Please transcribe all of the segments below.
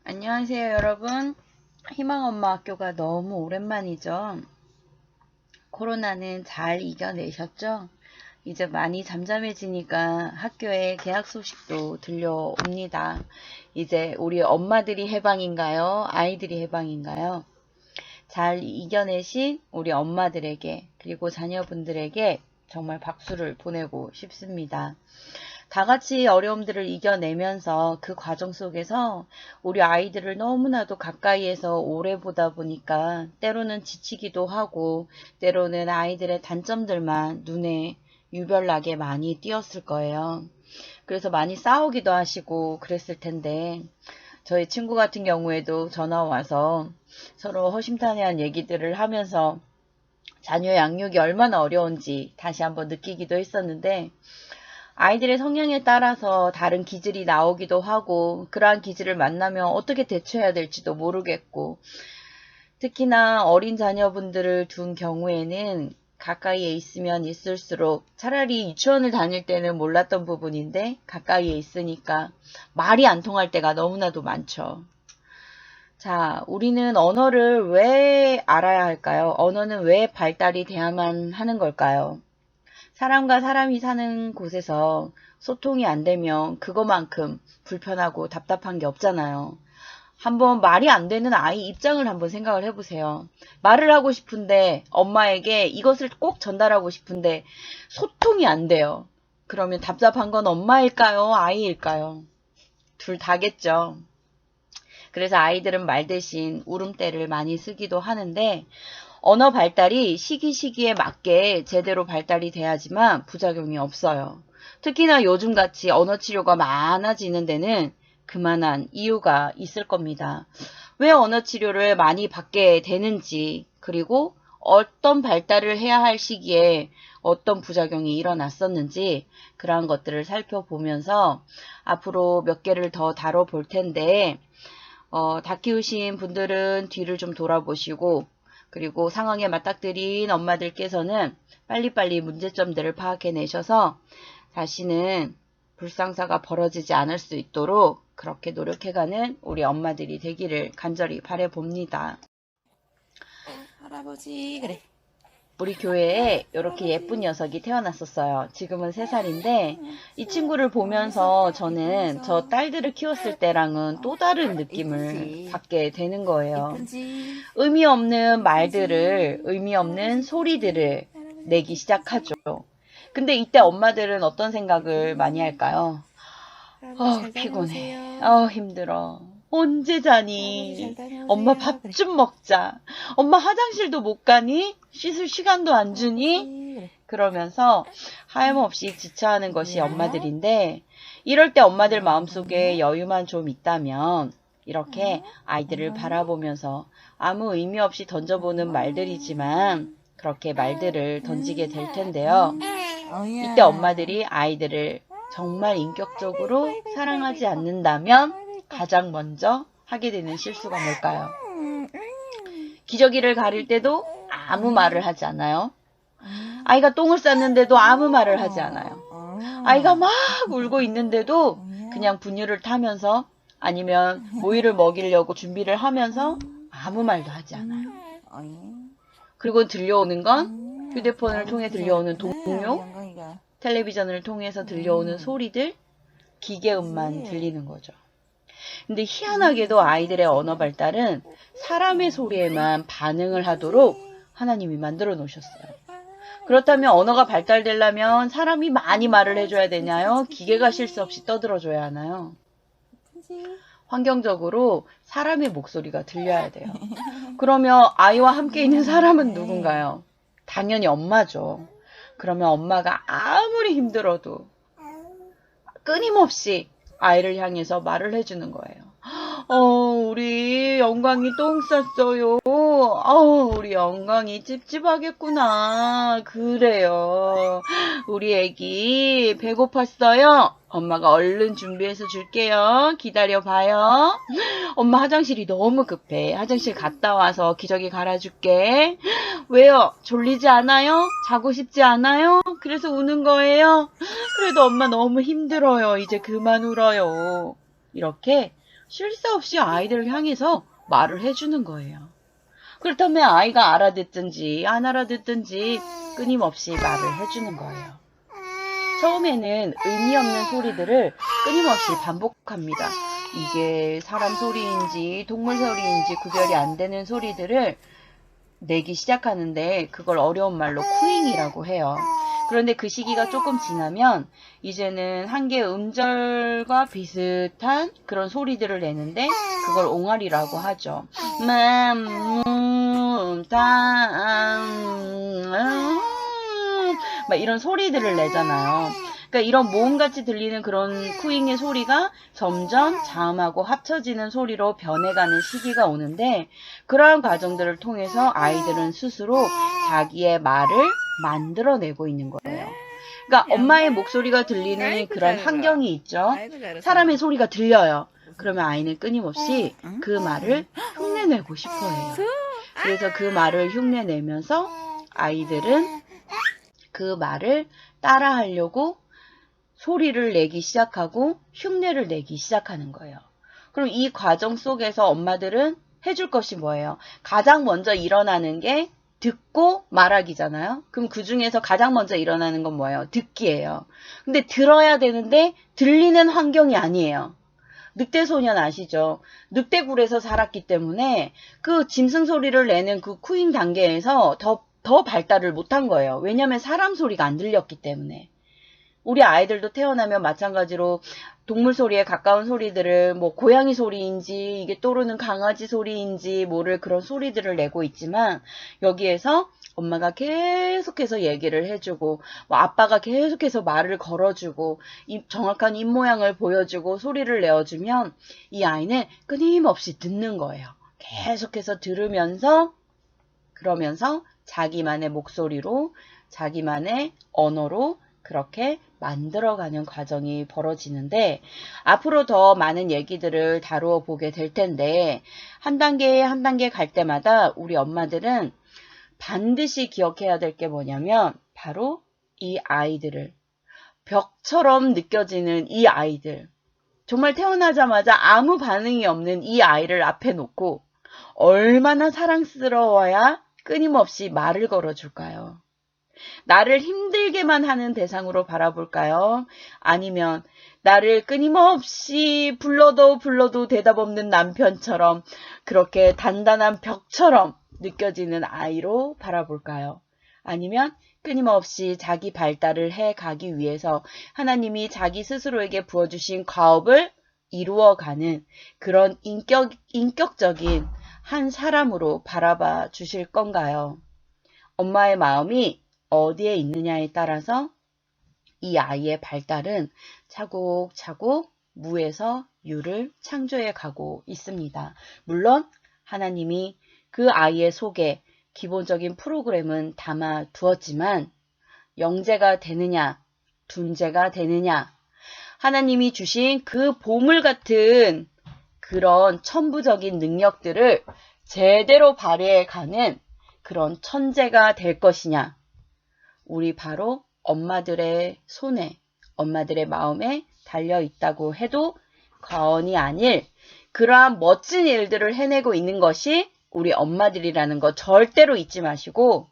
안녕하세요, 여러분. 희망엄마 학교가 너무 오랜만이죠. 코로나는 잘 이겨내셨죠? 이제 많이 잠잠해지니까 학교에 개학 소식도 들려옵니다. 이제 우리 엄마들이 해방인가요? 아이들이 해방인가요? 잘 이겨내신 우리 엄마들에게 그리고 자녀분들에게 정말 박수를 보내고 싶습니다. 다 같이 어려움들을 이겨내면서 그 과정 속에서 우리 아이들을 너무나도 가까이에서 오래 보다 보니까 때로는 지치기도 하고 때로는 아이들의 단점들만 눈에 유별나게 많이 띄었을 거예요. 그래서 많이 싸우기도 하시고 그랬을 텐데 저희 친구 같은 경우에도 전화 와서 서로 허심탄회한 얘기들을 하면서 자녀 양육이 얼마나 어려운지 다시 한번 느끼기도 했었는데 아이들의 성향에 따라서 다른 기질이 나오기도 하고 그러한 기질을 만나면 어떻게 대처해야 될지도 모르겠고 특히나 어린 자녀분들을 둔 경우에는 가까이에 있으면 있을수록 차라리 유치원을 다닐 때는 몰랐던 부분인데 가까이에 있으니까 말이 안 통할 때가 너무나도 많죠. 자, 우리는 언어를 왜 알아야 할까요? 언어는 왜 발달이 돼야만 하는 걸까요? 사람과 사람이 사는 곳에서 소통이 안 되면 그거만큼 불편하고 답답한 게 없잖아요. 한번 말이 안 되는 아이 입장을 한번 생각을 해보세요. 말을 하고 싶은데 엄마에게 이것을 꼭 전달하고 싶은데 소통이 안 돼요. 그러면 답답한 건 엄마일까요? 아이일까요? 둘 다겠죠. 그래서 아이들은 말 대신 울음대를 많이 쓰기도 하는데 언어 발달이 시기에 맞게 제대로 발달이 돼야지만 부작용이 없어요. 특히나 요즘같이 언어 치료가 많아지는 데는 그만한 이유가 있을 겁니다. 왜 언어 치료를 많이 받게 되는지 그리고 어떤 발달을 해야 할 시기에 어떤 부작용이 일어났었는지 그러한 것들을 살펴보면서 앞으로 몇 개를 더 다뤄볼 텐데 다 키우신 분들은 뒤를 좀 돌아보시고 그리고 상황에 맞닥뜨린 엄마들께서는 빨리빨리 문제점들을 파악해내셔서 다시는 불상사가 벌어지지 않을 수 있도록 그렇게 노력해가는 우리 엄마들이 되기를 간절히 바라봅니다. 할아버지 그래. 우리 교회에 이렇게 예쁜 녀석이 태어났었어요. 지금은 3살인데 이 친구를 보면서 저는 저 딸들을 키웠을 때랑은 또 다른 느낌을 이쁘지? 받게 되는 거예요. 이쁜지? 의미 없는 말들을, 이쁜지? 의미 없는 할아버지 소리들을 이쁜지? 할아버지 내기 시작하죠. 이쁜지? 근데 이때 엄마들은 어떤 생각을 많이 이쁜지? 할까요? 할아버지 잘 피곤해. 다녀오세요. 힘들어. 언제 할아버지 잘 자니? 엄마 밥 다녀오세요. 그래. 좀 먹자. 엄마 화장실도 못 가니? 씻을 시간도 안 주니? 할아버지 그래. 그러면서 하염없이 지쳐하는 것이 누구야? 엄마들인데 이럴 때 엄마들 누구야 마음속에 이번에? 여유만 좀 있다면 이렇게 어? 아이들을 엄마야? 바라보면서 아무 의미 없이 던져보는 말들이지만 그렇게 말들을 던지게 될 텐데요. 이때 어야. 엄마들이 아이들을 정말 아이고 인격적으로 아이고 아이고 사랑하지 아이고 않는다면 아이고. 가장 먼저 하게 되는 실수가 뭘까요? 음, 기저귀를 가릴 때도 아무 말을 어야. 하지 않아요. 어야. 아이가 똥을 쌌는데도 아무 말을 하지 않아요. 아이가 어. 막 울고 있는데도 어야. 그냥 분유를 타면서 아니면 모이를 먹이려고 준비를 하면서 아무 말도 하지 않아요. 어이. 그리고 들려오는 건 휴대폰을 아이고 통해 이쁘게 들려오는 잘했구나 우리 동요, 영광이가. 텔레비전을 통해서 들려오는 소리들, 기계음만 그치? 들리는 거죠. 근데 희한하게도 아이들의 언어 발달은 사람의 소리에만 반응을 하도록 그치? 하나님이 만들어 놓으셨어요. 그렇다면 언어가 발달되려면 사람이 많이 말을 해줘야 되냐요? 기계가 실수 없이 떠들어줘야 하나요? 그치? 환경적으로 사람의 목소리가 들려야 돼요. 그러면 아이와 함께 있는 사람은 누군가요? 당연히 엄마죠. 그러면 엄마가 아무리 힘들어도 끊임없이 아이를 향해서 말을 해주는 거예요. 우리 영광이 똥 쌌어요. 우리 영광이 찝찝하겠구나. 그래요. 우리 애기 배고팠어요. 엄마가 얼른 준비해서 줄게요. 기다려봐요. 엄마 화장실이 너무 급해. 화장실 갔다 와서 기저귀 갈아줄게. 왜요? 졸리지 않아요? 자고 싶지 않아요? 그래서 우는 거예요? 그래도 엄마 너무 힘들어요. 이제 그만 울어요. 이렇게 쉴 새 없이 아이들을 향해서 말을 해주는 거예요. 그렇다면 아이가 알아듣든지 안 알아듣든지 끊임없이 말을 해주는 거예요. 처음에는 의미 없는 소리들을 끊임없이 반복합니다. 이게 사람 소리인지 동물 소리인지 구별이 안 되는 소리들을 내기 시작하는데 그걸 어려운 말로 쿠잉이라고 해요. 그런데 그 시기가 조금 지나면 이제는 한 개의 음절과 비슷한 그런 소리들을 내는데 그걸 옹알이라고 하죠. 막 이런 소리들을 내잖아요. 그러니까 이런 모음같이 들리는 그런 쿠잉의 소리가 점점 자음하고 합쳐지는 소리로 변해가는 시기가 오는데 그러한 과정들을 통해서 아이들은 스스로 자기의 말을 만들어내고 있는 거예요. 그러니까 엄마의 목소리가 들리는 그런 환경이 있죠. 사람의 소리가 들려요. 그러면 아이는 끊임없이 그 말을 흉내내고 싶어 해요. 그래서 그 말을 흉내내면서 아이들은 그 말을 따라하려고 소리를 내기 시작하고 흉내를 내기 시작하는 거예요. 그럼 이 과정 속에서 엄마들은 해줄 것이 뭐예요? 가장 먼저 일어나는 게 듣고 말하기잖아요. 그럼 그 중에서 가장 먼저 일어나는 건 뭐예요? 듣기예요. 근데 들어야 되는데 들리는 환경이 아니에요. 늑대소년 아시죠? 늑대굴에서 살았기 때문에 그 짐승 소리를 내는 그 쿠잉 단계에서 더 발달을 못한 거예요. 왜냐하면 사람 소리가 안 들렸기 때문에. 우리 아이들도 태어나면 마찬가지로 동물 소리에 가까운 소리들을 뭐 고양이 소리인지 이게 떠오르는 강아지 소리인지 모를 그런 소리들을 내고 있지만 여기에서 엄마가 계속해서 얘기를 해주고 뭐 아빠가 계속해서 말을 걸어주고 정확한 입모양을 보여주고 소리를 내어주면 이 아이는 끊임없이 듣는 거예요. 계속해서 들으면서 그러면서 자기만의 목소리로 자기만의 언어로 그렇게 만들어가는 과정이 벌어지는데 앞으로 더 많은 얘기들을 다루어 보게 될 텐데 한 단계 한 단계 갈 때마다 우리 엄마들은 반드시 기억해야 될 게 뭐냐면 바로 이 아이들을 벽처럼 느껴지는 이 아이들 정말 태어나자마자 아무 반응이 없는 이 아이를 앞에 놓고 얼마나 사랑스러워야 끊임없이 말을 걸어줄까요? 나를 힘들게만 하는 대상으로 바라볼까요? 아니면 나를 끊임없이 불러도 대답 없는 남편처럼 그렇게 단단한 벽처럼 느껴지는 아이로 바라볼까요? 아니면 끊임없이 자기 발달을 해가기 위해서 하나님이 자기 스스로에게 부어주신 과업을 이루어가는 그런 인격적인 한 사람으로 바라봐 주실 건가요? 엄마의 마음이 어디에 있느냐에 따라서 이 아이의 발달은 차곡차곡 무에서 유를 창조해 가고 있습니다. 물론 하나님이 그 아이의 속에 기본적인 프로그램은 담아 두었지만 영재가 되느냐, 둔재가 되느냐, 하나님이 주신 그 보물 같은 그런 천부적인 능력들을 제대로 발휘해가는 그런 천재가 될 것이냐, 우리 바로 엄마들의 손에, 엄마들의 마음에 달려 있다고 해도 과언이 아닐 그러한 멋진 일들을 해내고 있는 것이 우리 엄마들이라는 거 절대로 잊지 마시고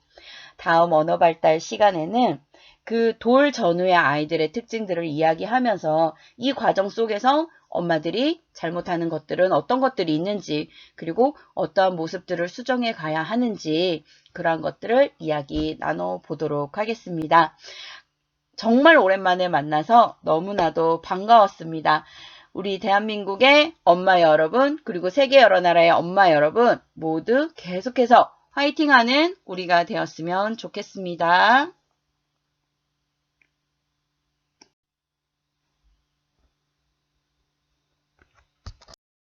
다음 언어 발달 시간에는 그 돌 전후의 아이들의 특징들을 이야기하면서 이 과정 속에서 엄마들이 잘못하는 것들은 어떤 것들이 있는지 그리고 어떠한 모습들을 수정해 가야 하는지 그러한 것들을 이야기 나눠보도록 하겠습니다. 정말 오랜만에 만나서 너무나도 반가웠습니다. 우리 대한민국의 엄마 여러분 그리고 세계 여러 나라의 엄마 여러분 모두 계속해서 화이팅하는 우리가 되었으면 좋겠습니다.